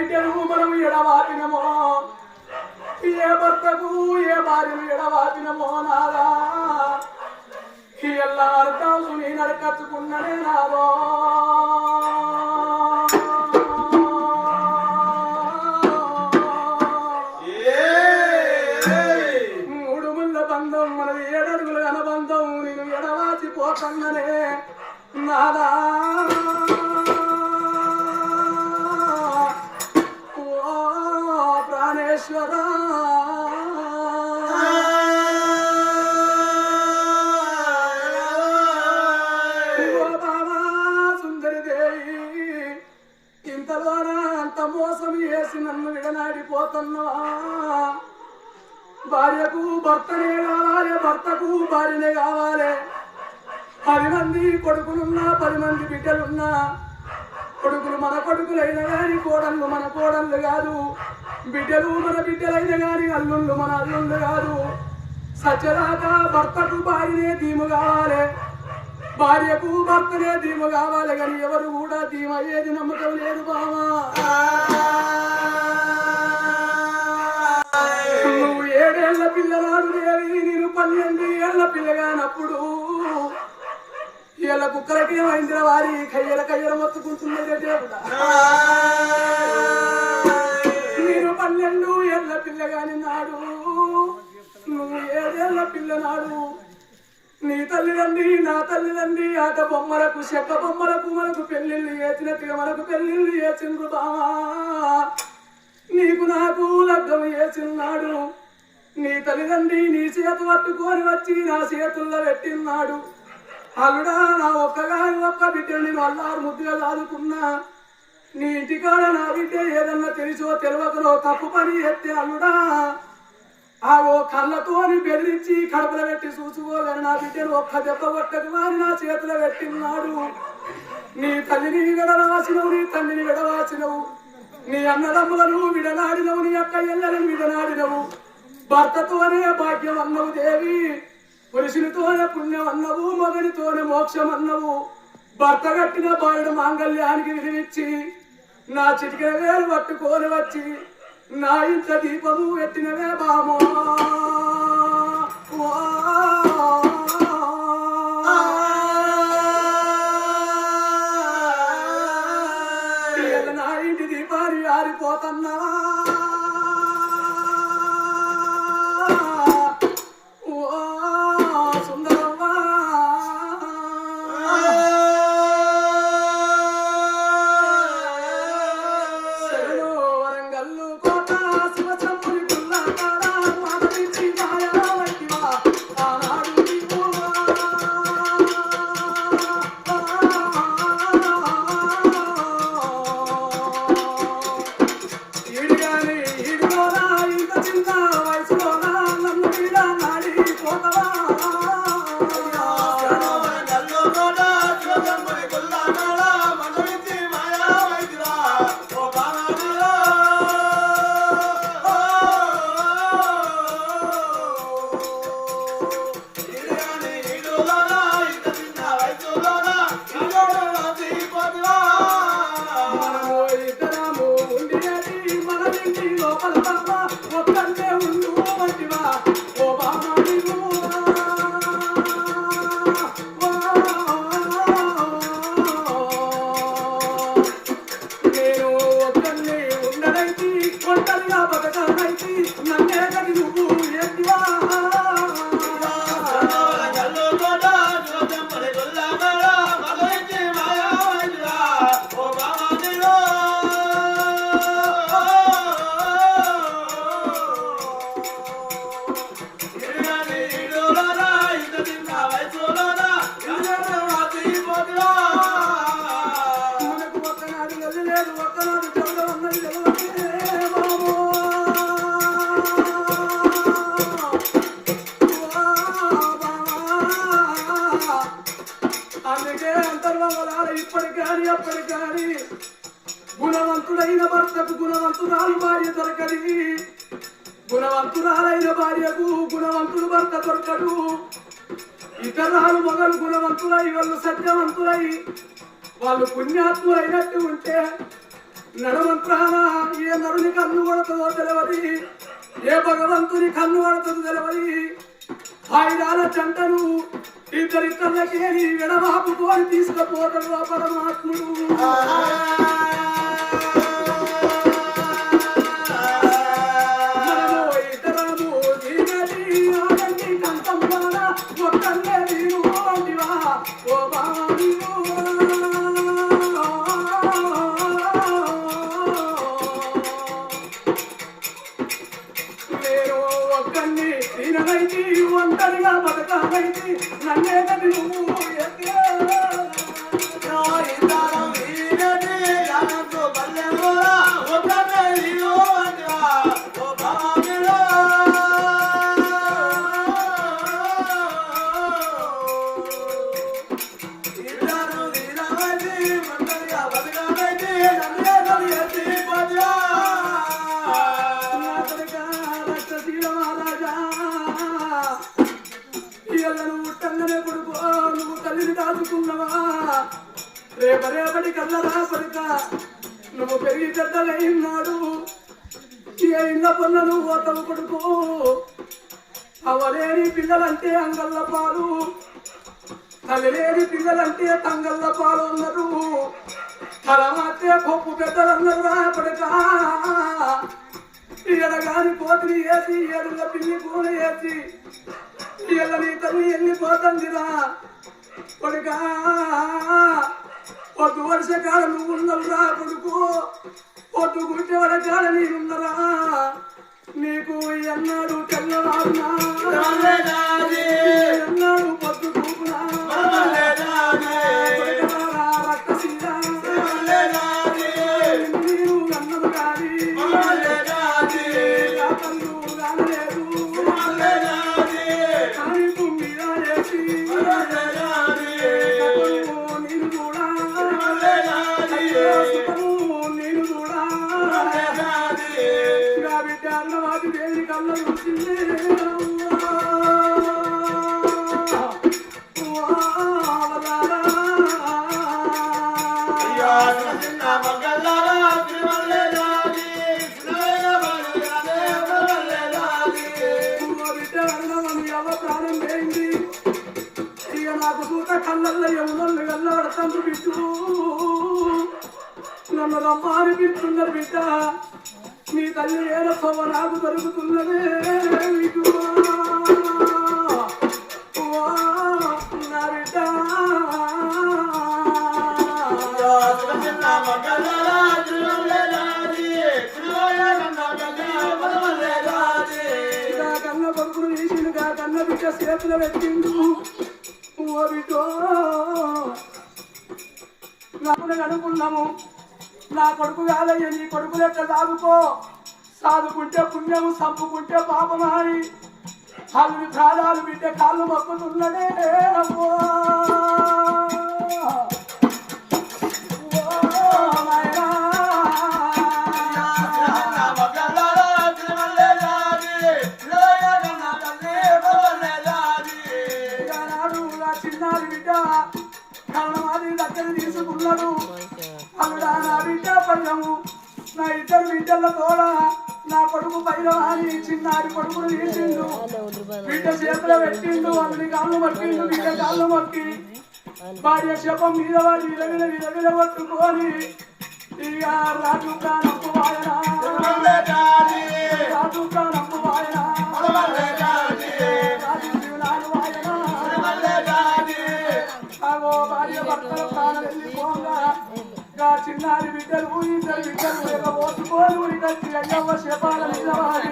బిడ్డను మనం ఎడవాపినమో ఏ భర్తకు ఏ భార్యను ఎడవాపినమో నాదా ಎಲ್ಲ అర్థాలు నీ నడకచ్చుకున్ననే నాదో మూడు ముళ్ళ బంధం మనది 7 అడుగుల అనుబంధం నేను ఎడవాసిపోతున్ననే నాదా ఓ ప్రాణేశ్వరా మోసం చేసి నన్ను విడనాడిపోతున్నవా భార్యకు భర్తనే కావాలి భర్తకు భార్యనే కావాలి 10 మంది కొడుకులున్నా 10 మంది బిడ్డలున్నా కొడుకులు మన కొడుకులైన గాని కోడళ్ళు మన కోడళ్ళు కాదు బిడ్డలు మన బిడ్డలైన గాని అల్లుళ్ళు మన అల్లుళ్ళు కాదు సత్యదాకా భర్తకు భార్యనే ధీము కావాలి భార్యకు భర్తనే ధీమ కావాలి కానీ ఎవరు కూడా ధీమ ఏది నమ్మకం లేదు బావా నువ్వు 7 ఏళ్ల పిల్లనాడు దేవి నేను 12 ఏళ్ల పిల్లగానప్పుడు ఇలా కుక్కలకి ఏమైందిరా వారి కయ్యర మొత్తుకుంటున్నదే దేవుడా నేను 12 ఏళ్ల పిల్లగాని నాడు నువ్వు 7 ఏళ్ల పిల్లనాడు నీ తల్లిదండ్రి నా తల్లిదండ్రి ఆట బొమ్మలకు చెక్క బొమ్మలకు మనకు పెళ్లిళ్ళు చేసినట్టుగా మనకు పెళ్లిళ్ళు చేసిండ్రు బావా నీకు నాకు లగ్గం చేసిన్నాడు నీ తల్లిదండ్రి నీ చేతు పట్టుకొని వచ్చి నా చేతుల్లో పెట్టిన్నాడు అల్లుడా నా ఒక్క బిడ్డ నేను అల్లారు ముద్దుగా దాదుకున్నా నీ ఇంటికాడ నా బిడ్డ ఏదన్నా తెలిసో తెలియకనో తప్పు పని చేస్తే అల్లుడా ఆ ఓ కళ్ళతోని బెదిరించి కడుపులో పెట్టి చూసుకోగాని నా బిడ్డను ఒక్క దెబ్బ కొట్టకు వారి నా చేతిలో పెట్టినాడు నీ తల్లిని విడరాసినవు నీ తండ్రిని విడవాసినవు నీ అన్నదమ్ములను విడనాడినవు నీ అక్క ఎల్లలను విడనాడినవు భర్తతోనే భాగ్యం అన్నవు దేవి పురుషునితోనే పుణ్యం అన్నవు మగనితోనే మోక్షం అన్నవు భర్త కట్టిన బాలుడు మాంగళ్యానికి విలువిచ్చి నా చిటికెన వేలు పట్టుకొని వచ్చి నా ఇంట్లో దీపము పెట్టినవే బామో నా ఇంటి దీపాన్ని ఆరిపోతున్నావా సుందరవ్వా గుణవంతుడైన భర్తకు గుణవంతురాలు భార్య దొరకది, గుణవంతురాలైన భార్యకు గుణవంతుడు భర్త దొరకడు. ఇతరాలు మొగలు గుణవంతులై వాళ్ళు సత్యవంతులై వాళ్ళు పుణ్యాత్ములైనట్టు ఉంటే నడమంత్రాన ఏ నరుని కన్ను కొడుతుందో తెలవది, ఏ భగవంతుని కన్ను కొడుతుందో తెలవది. ఆయుధాల చంటను ఇద్దరి కళ్ళకేరి విడవాపుకొని తీసుకుపోతాడు ఆ పరమాత్ముడు. ఒంటరిగా బతకాలైతే నన్నే నువ్వు రేపటి కళ్ళరా పడక నువ్వు పెరిగి పెద్దలైనాడు. ఇన్న పొన్నను ఓతలు కొడుకు అవలేని పిల్లలంటే అంగళ్ళ పాలు, తల్లిలేని పిల్లలంటే తంగళ్ళ పాలు అన్నారు. తలమాతే కొప్పు పెద్దలన్నారు రా పడక. ఎడగాని కోతిని వేసి ఏడుల పిల్లి కూర వేసి నీ తల్లి వెళ్ళిపోతుందిరా కొడుకా. పొద్దు వర్షకాల నువ్వు ఉన్నవురా కొడుకు, పొద్దు గుంటె వరకాల నేనున్నరా. నీకు ఎన్నాడు తెల్లవారునా, ఎన్నాడు పొద్దు చూపునా, రక్తశీలా నీరు అన్నము కాని కళ్ళు కానలేదు కానీ తుమ్మిరా చేసి నేను కూడా బిడ్డ అన్నవాటి దేవి కళ్ళ వచ్చింది. బిడ్డ అన్నవాడు ఎవ ప్రాణం వేయింది. ఇక నాకు సూత కళ్ళల్లో ఎవరు వెళ్ళబడతాను బిడ్డు. నన్ను రమ్మాని పిలుస్తున్నారు బిడ్డ. నీ తల్లి ఏదో సొమ్మ నాకు దొరుకుతున్నదే బిడ్డు. నా బిడ్డ కన్న కొడుకును తీసిండుగా కన్న బిడ్డ చేతులు పెట్టిండు. ఓ బిడ్డో నన్ను అనుకున్నాము నా కొడుకు కాదయ్య, నీ కొడుకు లెక్క సాదుకో. సాదుకుంటే పుణ్యము, సంపుకుంటే పాపమాని అల్లుడి ప్రాణాలు బిడ్డ కాళ్ళు మొక్కుతున్నదే. చిన్నారి బిడ్డ కళ్ళమాది దగ్గర తీసుకున్నాడు. అల్లుడా నా బిడ్డ పల్లము, నా ఇద్దరు బిడ్డల తోడ నా కొడుకు పైరవాణి చిన్నారి కొడుకును తీసిండు. బిడ్డ చేతులు పెట్టిండు, అల్లుడి కాళ్ళు మొక్కిండు. బిడ్డ కాళ్ళు మొక్కి భార్య శపం మీద వాడి విరవిల పట్టుకొని ఇక రాజు ప్రాణపు వాయన, రాజు ప్రాణపు వాయన, రాజు జీవనాలు వాయన. అగో భార్య భర్తలు ప్రాణం వెళ్ళిపోగా చిన్నారి బిడ్డలు ఇద్దరు బిడ్డలు ఓటుకోలు అయ్యవ్వ శపాల మీద వాడి